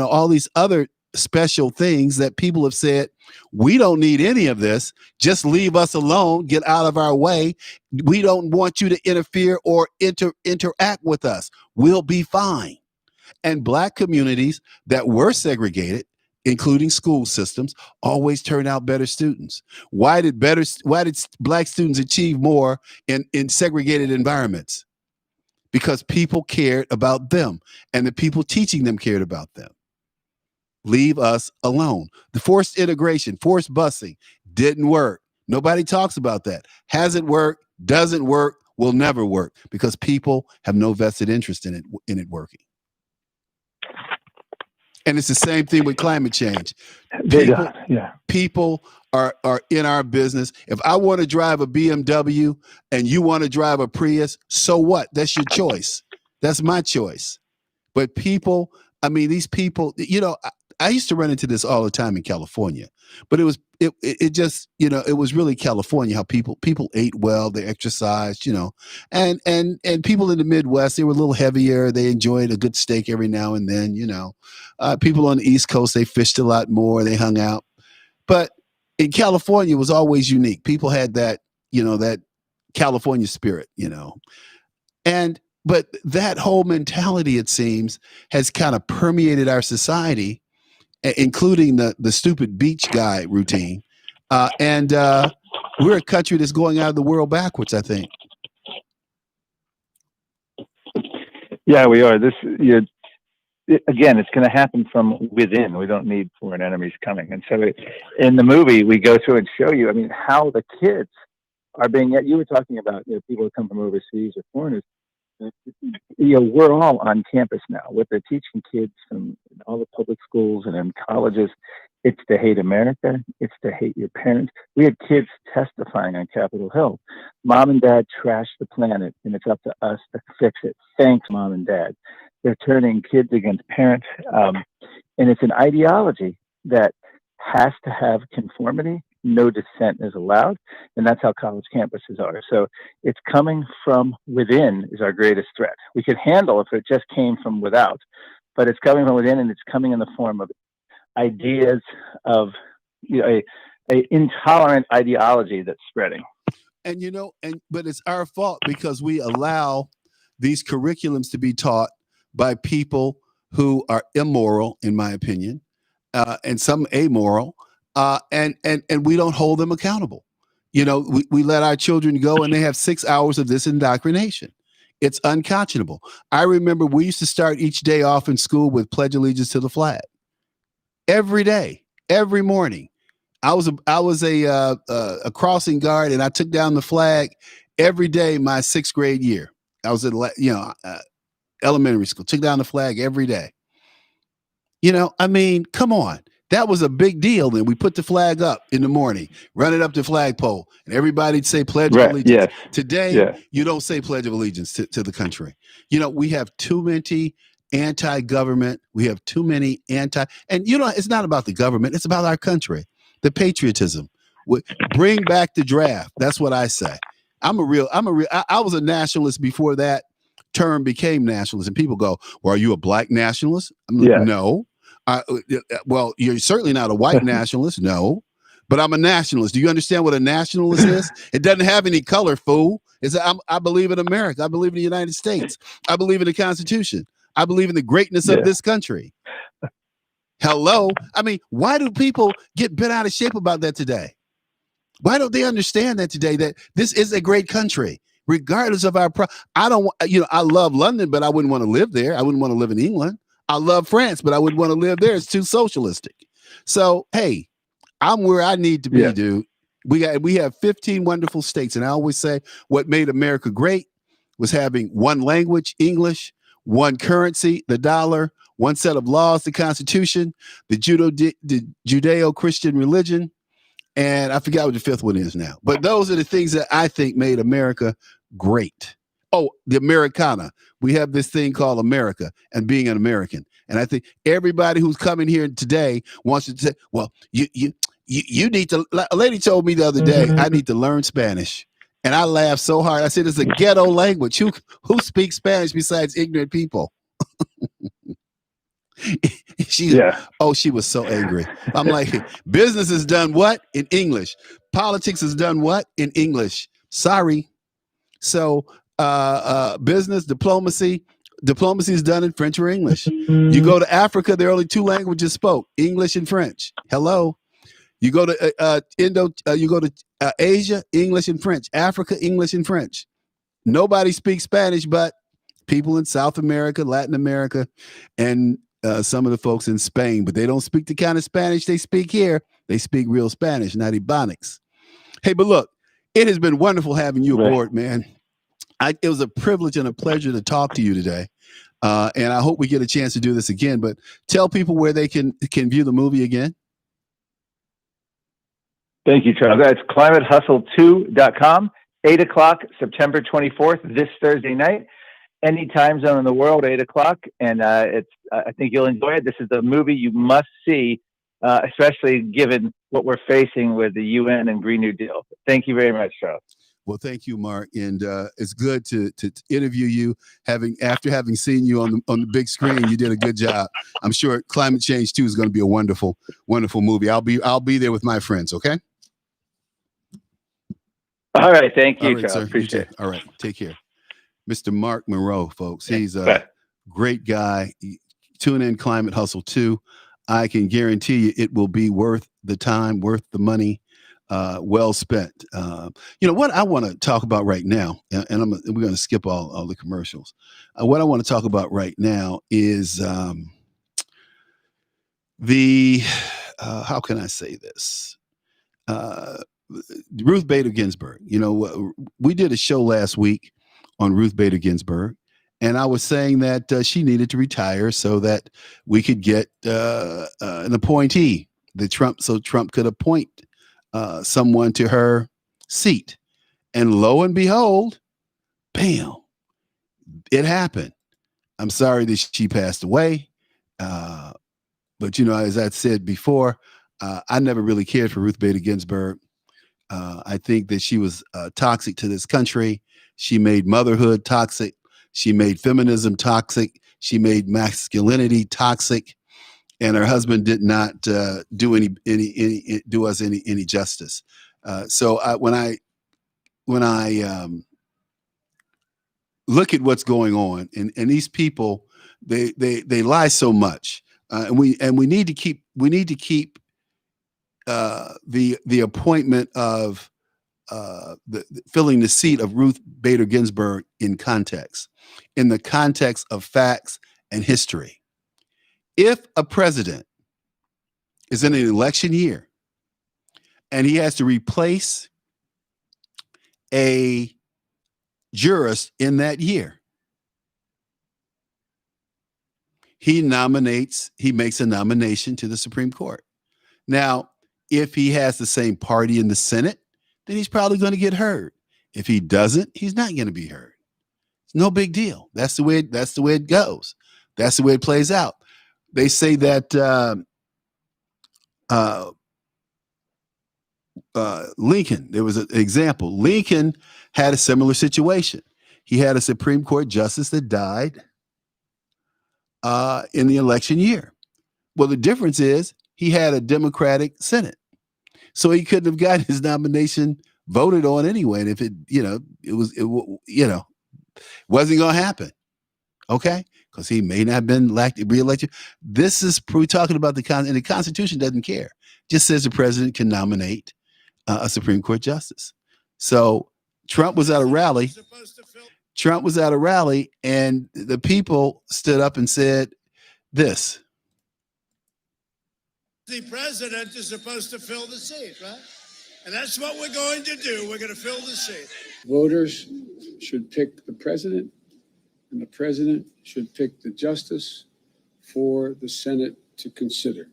Speaker 2: all these other special things that people have said, we don't need any of this. Just leave us alone. Get out of our way. We don't want you to interfere or interact with us. We'll be fine. And Black communities that were segregated, including school systems, always turn out better students. Why did Black students achieve more in segregated environments? Because people cared about them and the people teaching them cared about them. Leave us alone. The forced integration, forced busing didn't work. Nobody talks about that. Hasn't worked, doesn't work, will never work because people have no vested interest in it working. And it's the same thing with climate change. People are in our business. If I want to drive a BMW and you want to drive a Prius, so what? That's your choice. That's my choice. But people, these people, I used to run into this all the time in California, but it was really California, how people ate well, they exercised, and people in the Midwest, they were a little heavier. They enjoyed a good steak every now and then, people on the East Coast, they fished a lot more, they hung out. But in California, it was always unique. People had that, that California spirit, but that whole mentality, it seems, has kind of permeated our society, including the stupid beach guy routine. And we're a country that's going out of the world backwards, I think.
Speaker 3: Yeah, we are. Again, it's going to happen from within. We don't need foreign enemies coming. And so in the movie, we go through and show you, how the kids are being, you were talking about, people who come from overseas or foreigners. We're all on campus now. What they're teaching kids from all the public schools and in colleges, it's to hate America. It's to hate your parents. We had kids testifying on Capitol Hill. Mom and Dad trashed the planet, and it's up to us to fix it. Thanks, Mom and Dad. They're turning kids against parents. And it's an ideology that has to have conformity, no dissent is allowed. And that's how college campuses are. So it's coming from within is our greatest threat. We could handle if it just came from without, but it's coming from within, and it's coming in the form of ideas of a intolerant ideology that's spreading.
Speaker 2: And but it's our fault because we allow these curriculums to be taught by people who are immoral, in my opinion, and some amoral, and we don't hold them accountable. We let our children go, and they have 6 hours of this indoctrination. It's unconscionable. I remember we used to start each day off in school with Pledge Allegiance to the flag. Every day, every morning. I was a crossing guard, and I took down the flag every day my 6th grade year. I was at elementary school. Took down the flag every day. Come on. That was a big deal. Then we put the flag up in the morning, run it up the flagpole, and everybody'd say Pledge of Allegiance.
Speaker 3: Yes.
Speaker 2: Today, you don't say Pledge of Allegiance to the country. We have too many anti-government. We have too many and it's not about the government. It's about our country, the patriotism. Bring back the draft. That's what I say. I was a nationalist before that term became nationalist, and people go, well, are you a black nationalist? I'm like, no. Well, you're certainly not a white nationalist. No, but I'm a nationalist. Do you understand what a nationalist is? It doesn't have any color, fool. I believe in America. I believe in the United States. I believe in the Constitution. I believe in the greatness of this country. Hello. Why do people get bent out of shape about that today? Why don't they understand that today, that this is a great country, regardless of our I love London, but I wouldn't want to live there. I wouldn't want to live in England. I love France, but I wouldn't want to live there. It's too socialistic. So, hey, I'm where I need to be, dude. We have 15 wonderful states. And I always say what made America great was having one language, English, one currency, the dollar, one set of laws, the Constitution, the Judeo-Christian religion. And I forgot what the 5th one is now. But those are the things that I think made America great. Oh, the Americana. We have this thing called America and being an American. And I think everybody who's coming here today wants to say, well, you need to. A lady told me the other day, I need to learn Spanish. And I laughed so hard. I said, it's a ghetto language. Who speaks Spanish besides ignorant people? She was so angry. I'm like, business is done what? In English. Politics is done what? In English. Sorry. So business, diplomacy is done in French or English. You go to Africa, there are only 2 languages spoke, English and French. Hello. You go to Asia, English and French. Africa, English and French. Nobody speaks Spanish but people in South America, Latin America, and some of the folks in Spain. But they don't speak the kind of Spanish they speak here. They speak real Spanish, not Ebonics. Hey, but look, it has been wonderful having you aboard, man. It was a privilege and a pleasure to talk to you today. And I hope we get a chance to do this again. But tell people where they can view the movie again.
Speaker 3: Thank you, Charles. That's climatehustle2.com, 8 o'clock, September 24th, this Thursday night. Any time zone in the world, 8 o'clock. And I think you'll enjoy it. This is the movie you must see, especially given what we're facing with the UN and Green New Deal. Thank you very much, Charles.
Speaker 2: Well, thank you, Mark. And it's good to interview you. After having seen you on the big screen, you did a good job. I'm sure Climate Change 2 is going to be a wonderful, wonderful movie. I'll be there with my friends. Okay.
Speaker 3: All right. Thank you,
Speaker 2: all right,
Speaker 3: Charles.
Speaker 2: Sir.
Speaker 3: Appreciate it.
Speaker 2: All right. Take care. Mr. Mark Moreau, folks. He's a great guy. Tune in Climate Hustle 2. I can guarantee you it will be worth the time, worth the money, well spent. What I want to talk about right now, and we're going to skip all the commercials. What I want to talk about right now is how can I say this? Ruth Bader Ginsburg. We did a show last week on Ruth Bader Ginsburg, and I was saying that she needed to retire so that we could get an appointee, so Trump could appoint someone to her seat. And lo and behold, bam, it happened. I'm sorry that she passed away. But as I said before, I never really cared for Ruth Bader Ginsburg. I think that she was toxic to this country. She made motherhood toxic. She made feminism toxic. She made masculinity toxic. And her husband did not do us any justice. So when I look at what's going on, and these people, they lie so much, and we need to keep the appointment of filling the seat of Ruth Bader Ginsburg in the context of facts and history. If a president is in an election year and he has to replace a jurist in that year, he makes a nomination to the Supreme Court. Now, if he has the same party in the Senate, then he's probably going to get heard. If he doesn't, he's not going to be heard. It's no big deal. That's the way it goes. That's the way it plays out. They say that Lincoln, there was an example. Lincoln had a similar situation. He had a Supreme Court justice that died in the election year. Well, the difference is he had a Democratic Senate, so he couldn't have gotten his nomination voted on anyway. And if it wasn't going to happen, okay, because he may not have been reelected. This is we're talking about and the Constitution doesn't care. It just says the president can nominate a Supreme Court justice. So Trump was at a rally. And the people stood up and said this.
Speaker 4: The president is supposed to fill the seat, right? And that's what we're going to do. We're going to fill the seat.
Speaker 5: Voters should pick the president, and the president should pick the justice for the Senate to consider.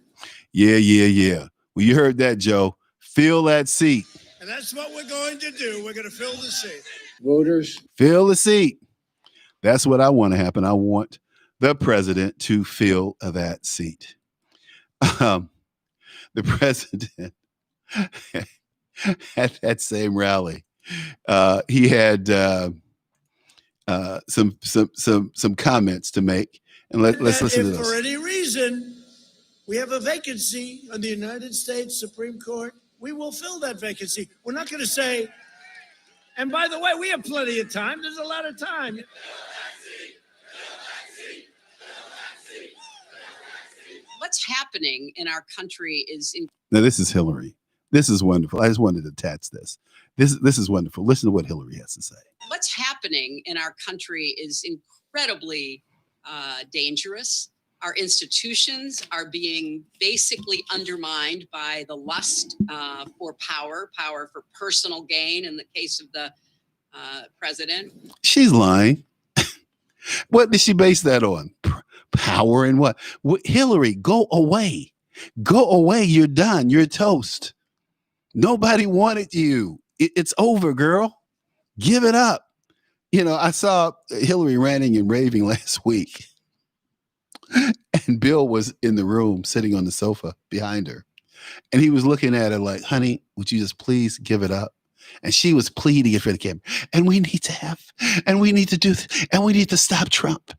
Speaker 2: Yeah. Well, you heard that, Joe. Fill that seat.
Speaker 4: And that's what we're going to do. We're going to fill the seat.
Speaker 5: Voters.
Speaker 2: Fill the seat. That's what I want to happen. I want the president to fill that seat. The president at that same rally, he had some comments to make, and let's listen to this.
Speaker 4: If for any reason we have a vacancy on the United States Supreme Court, we will fill that vacancy. We're not going to say, and by the way, we have plenty of time. There's a lot of time.
Speaker 6: What's happening in our country is
Speaker 2: now this is Hillary. This is wonderful. I just wanted to attach this. This is wonderful. Listen to what Hillary has to say.
Speaker 6: What's happening in our country is incredibly dangerous. Our institutions are being basically undermined by the lust for power for personal gain in the case of the president.
Speaker 2: She's lying. What did she base that on? Power and what? Hillary, go away. Go away. You're done. You're toast. Nobody wanted you. It's over, girl. Give it up. I saw Hillary ranting and raving last week. And Bill was in the room sitting on the sofa behind her. And he was looking at her like, honey, would you just please give it up? And she was pleading for the camera. And we need to do this. And we need to stop Trump.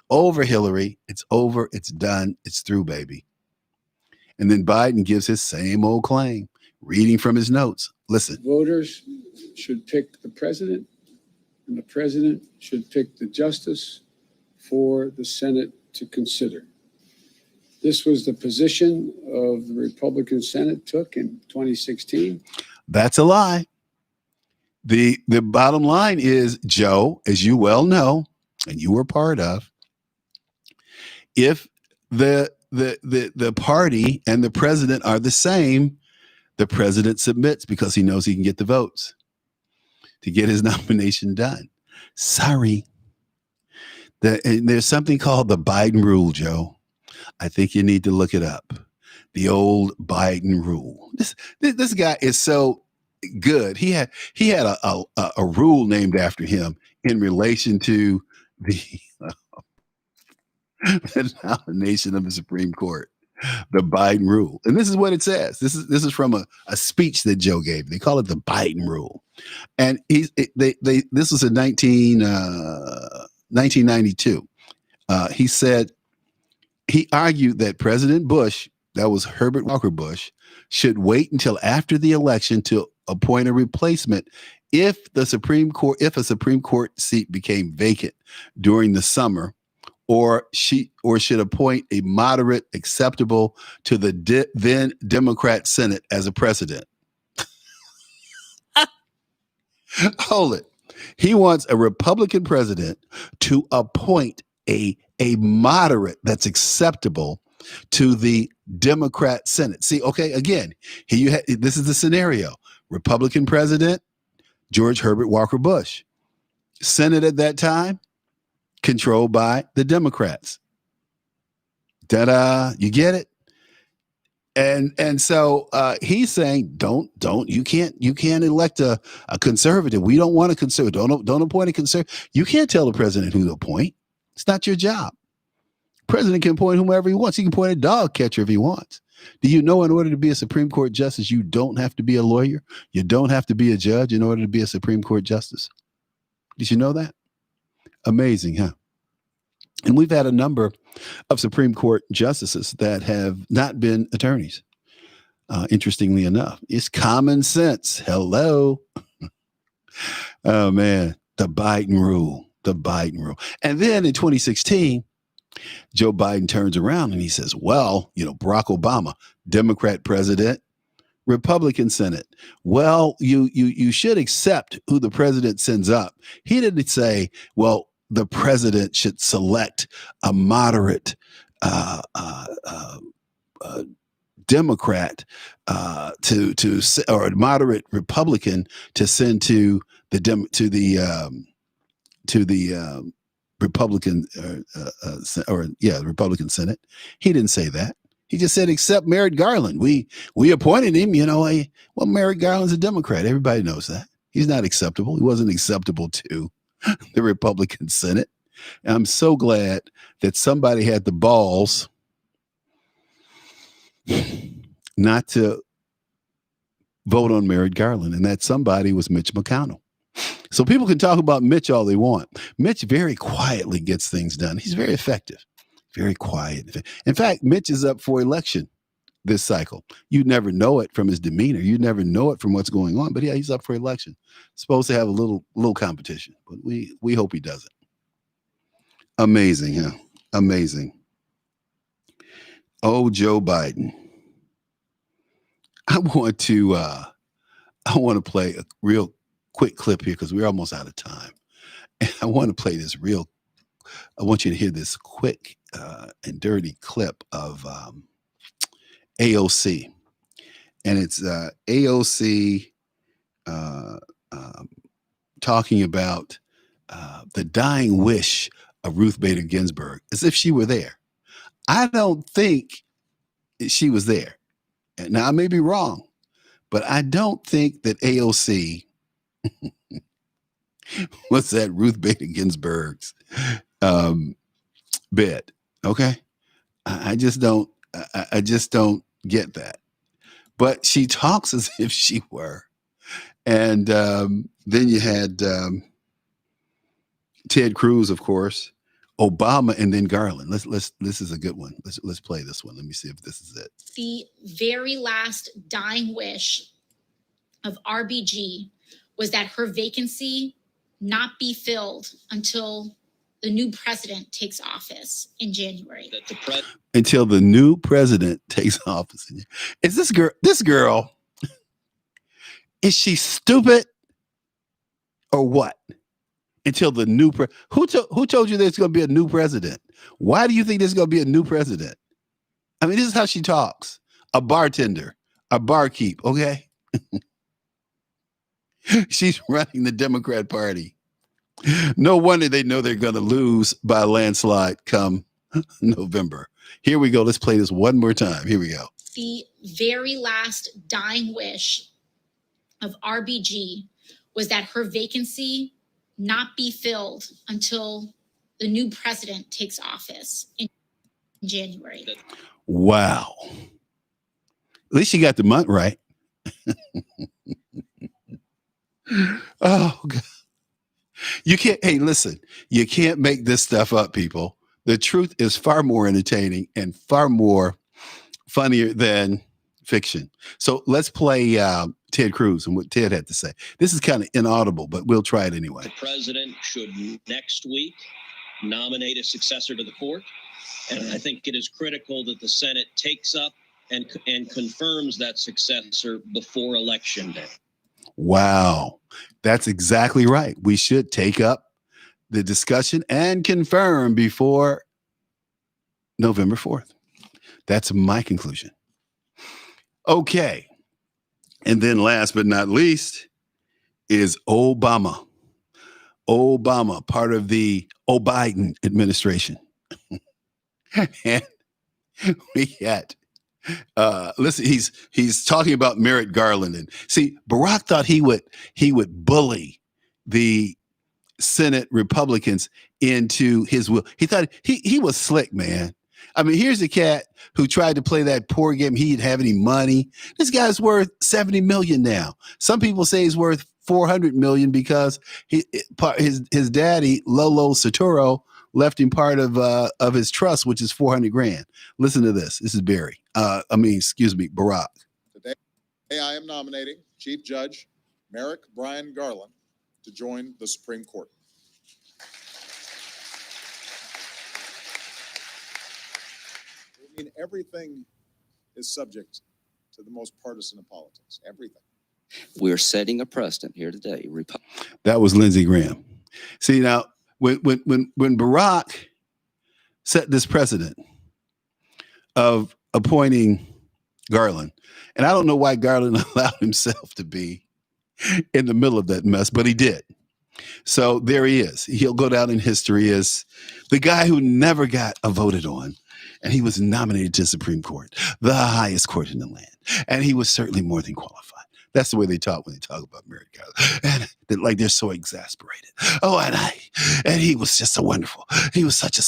Speaker 2: Over, Hillary. It's over. It's done. It's through, baby. And then Biden gives his same old claim, reading from his notes. Listen.
Speaker 5: Voters should pick the president, and the president should pick the justice for the Senate to consider. This was the position of the Republican Senate took in 2016.
Speaker 2: That's a lie. The bottom line is, Joe, as you well know, and you were part of, if the party and the president are the same, the president submits because he knows he can get the votes to get his nomination done. Sorry. There's something called the Biden rule, Joe. I think you need to look it up. The old Biden rule. This guy is so good. He had a rule named after him in relation to the nomination of the Supreme Court. The Biden rule. And this is what it says. This is from a speech that Joe gave. They call it the Biden rule. And this was in 1992. He said, he argued that President Bush, that was Herbert Walker Bush, should wait until after the election to appoint a replacement if a Supreme Court seat became vacant during the summer, or should appoint a moderate acceptable to the then Democrat Senate as a precedent. Hold it. He wants a Republican president to appoint a moderate that's acceptable to the Democrat Senate. See, okay, again, this is the scenario. Republican president, George Herbert Walker Bush. Senate at that time, controlled by the Democrats. You get it? And so he's saying, you can't elect a conservative. We don't want a conservative. Don't appoint a conservative. You can't tell the president who to appoint. It's not your job. The president can appoint whomever he wants. He can appoint a dog catcher if he wants. Do you know in order to be a Supreme Court justice, you don't have to be a lawyer? You don't have to be a judge in order to be a Supreme Court justice? Did you know that? Amazing, huh? And we've had a number of Supreme Court justices that have not been attorneys. Interestingly enough, it's common sense. Hello. Oh, man, the Biden rule. And then in 2016, Joe Biden turns around and he says, well, Barack Obama, Democrat president, Republican Senate. Well, you should accept who the president sends up. He didn't say, well, the president should select a moderate Democrat or a moderate Republican to send to the Republican Republican Senate. He didn't say that. He just said, except Merrick Garland. We appointed him. Well, Merrick Garland's a Democrat. Everybody knows that. He's not acceptable. He wasn't acceptable to the Republican Senate. And I'm so glad that somebody had the balls not to vote on Merrick Garland, and that somebody was Mitch McConnell. So people can talk about Mitch all they want. Mitch very quietly gets things done. He's very effective, very quiet. In fact, Mitch is up for election this cycle. You'd never know it from his demeanor. You'd never know it from what's going on. But yeah, he's up for election. Supposed to have a little competition, but we hope he does it. Amazing, huh? Amazing. Oh, Joe Biden. I want to play a real quick clip here because we're almost out of time. And I want to play this I want you to hear this quick and dirty clip of AOC. And it's AOC talking about the dying wish of Ruth Bader Ginsburg, as if she were there. I don't think she was there. Now, I may be wrong, but I don't think that AOC was at Ruth Bader Ginsburg's bed. Okay. I just don't get that. But she talks as if she were. And then you had Ted Cruz, of course, Obama, and then Garland. This is a good one. Let's play this one. Let me see if this is it.
Speaker 7: The very last dying wish of RBG was that her vacancy not be filled until the new president takes office in January.
Speaker 2: Until the new president takes office. Is this girl, is she stupid or what? Until the new who told you there's going to be a new president? Why do you think there's going to be a new president? I mean, this is how she talks. A bartender, a barkeep, okay? She's running the Democrat Party. No wonder they know they're going to lose by a landslide come November. Here we go. Let's play this one more time. Here we go.
Speaker 7: The very last dying wish of RBG was that her vacancy not be filled until the new president takes office in January.
Speaker 2: Wow. At least you got the month right. Oh, God. You can't, hey, listen, you can't make this stuff up, people. The truth is far more entertaining and far more funnier than fiction. So let's play Ted Cruz and what Ted had to say. This is kind of inaudible, but we'll try it anyway.
Speaker 8: The president should next week nominate a successor to the court. And I think it is critical that the Senate takes up and confirms that successor before Election Day.
Speaker 2: Wow. That's exactly right. We should take up the discussion and confirm before November 4th. That's my conclusion. Okay. And then last but not least is Obama. Obama, part of the Biden administration. And we had listen, he's talking about Merrick Garland, and see, Barack thought he would bully the Senate Republicans into his will. He thought he was slick, man. I mean, here's a cat who tried to play that poor game. He didn't have any money. This guy's worth $70 million now. Some people say he's worth $400 million because his daddy Lolo Soetoro left him part of his trust, which is $400,000. Listen to this. This is Barack.
Speaker 9: Today, I am nominating Chief Judge Merrick Brian Garland to join the Supreme Court. I mean, everything is subject to the most partisan of politics. Everything.
Speaker 10: We're setting a precedent here today.
Speaker 2: That was Lindsey Graham. See, now, when Barack set this precedent of appointing Garland, and I don't know why Garland allowed himself to be in the middle of that mess, but he did. So there he is. He'll go down in history as the guy who never got voted on, and he was nominated to the Supreme Court, the highest court in the land, and he was certainly more than qualified. That's the way they talk when they talk about Merrick Garland. And they're so exasperated. Oh, and he was just so wonderful. He was such a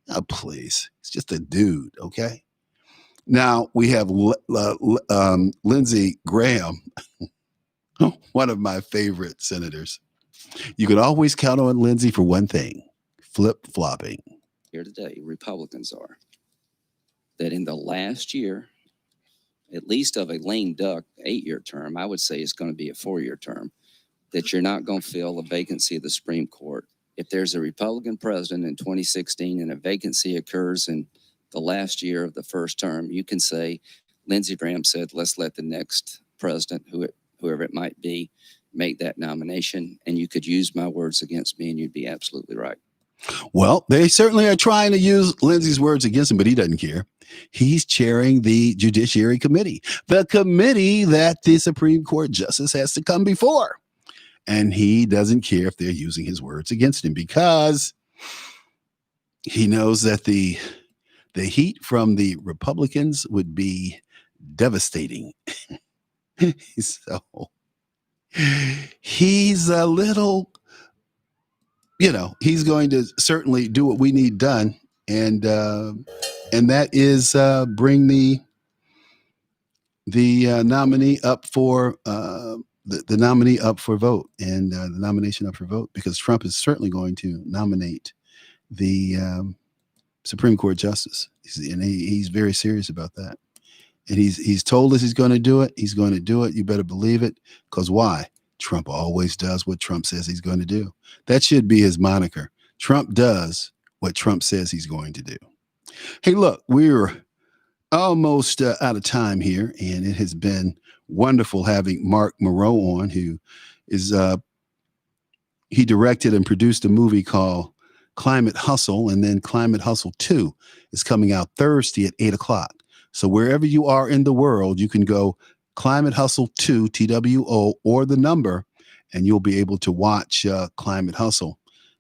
Speaker 2: oh, please. He's just a dude, okay? Now we have Lindsey Graham, one of my favorite senators. You can always count on Lindsey for one thing, flip-flopping.
Speaker 10: Here today, Republicans are that in the last year, at least of a lame duck 8-year term, I would say it's going to be a 4-year term, that you're not going to fill a vacancy of the Supreme Court. If there's a Republican president in 2016 and a vacancy occurs in the last year of the first term, you can say, Lindsey Graham said, let's let the next president, whoever it might be, make that nomination. And you could use my words against me and you'd be absolutely right.
Speaker 2: Well, they certainly are trying to use Lindsey's words against him, but he doesn't care. He's chairing the Judiciary Committee, the committee that the Supreme Court justice has to come before. And he doesn't care if they're using his words against him because he knows that the heat from the Republicans would be devastating. So he's a little, he's going to certainly do what we need done. And that is bring the nominee up for the nominee up for vote and the nomination up for vote, because Trump is certainly going to nominate the Supreme Court justice. He's very serious about that. And he's told us he's going to do it. He's going to do it. You better believe it. Because why? Trump always does what Trump says he's going to do. That should be his moniker. Trump does what Trump says he's going to do. Hey, look, we're almost out of time here, and it has been wonderful having Mark Moreau on, who is he directed and produced a movie called Climate Hustle, and then Climate Hustle 2 is coming out Thursday at 8:00. So wherever you are in the world, you can go Climate Hustle 2, TWO, or the number, and you'll be able to watch Climate Hustle,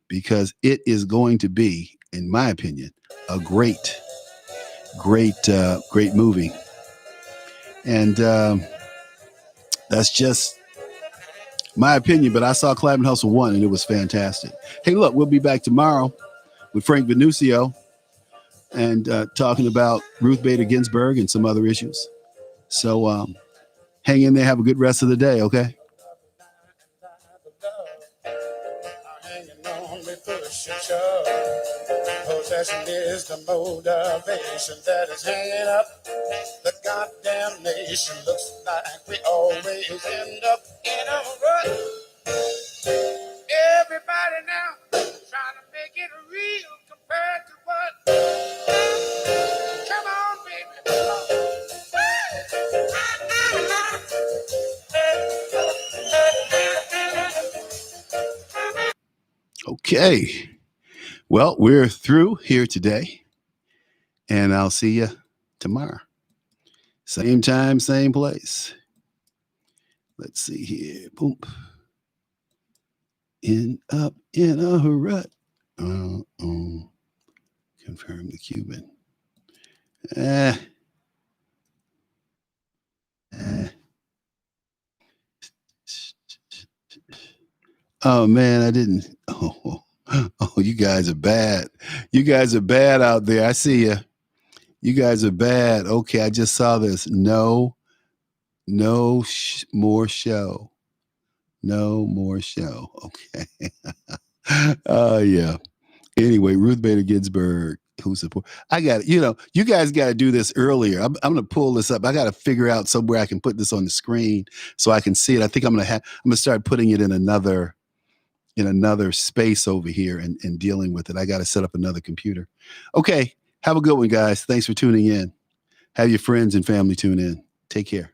Speaker 2: because it is going to be, in my opinion, a great movie. And that's just my opinion, but I saw Climate Hustle 1 and it was fantastic. Hey, look, we'll be back tomorrow with Frank Venucio. and talking about Ruth Bader Ginsburg and some other issues. So hang in there. Have a good rest of the day, okay?
Speaker 4: Possession is the motivation that is hanging up the goddamn nation. Looks like we always end up in a rut. Everybody now trying to make it real compared to what? Come on, baby.
Speaker 2: Okay. Well, we're through here today, and I'll see you tomorrow. Same time, same place. Let's see here. Boom. Up in a rut. Confirm the Cuban. Oh man, I didn't. Oh, you guys are bad. You guys are bad out there. I see you. You guys are bad. Okay, I just saw this. No more show. No more show. Okay. Yeah. Anyway, Ruth Bader Ginsburg, who support? I got it. You guys got to do this earlier. I'm going to pull this up. I got to figure out somewhere I can put this on the screen so I can see it. I think I'm going to start putting it in another space over here and dealing with it. I got to set up another computer. Okay. Have a good one, guys. Thanks for tuning in. Have your friends and family tune in. Take care.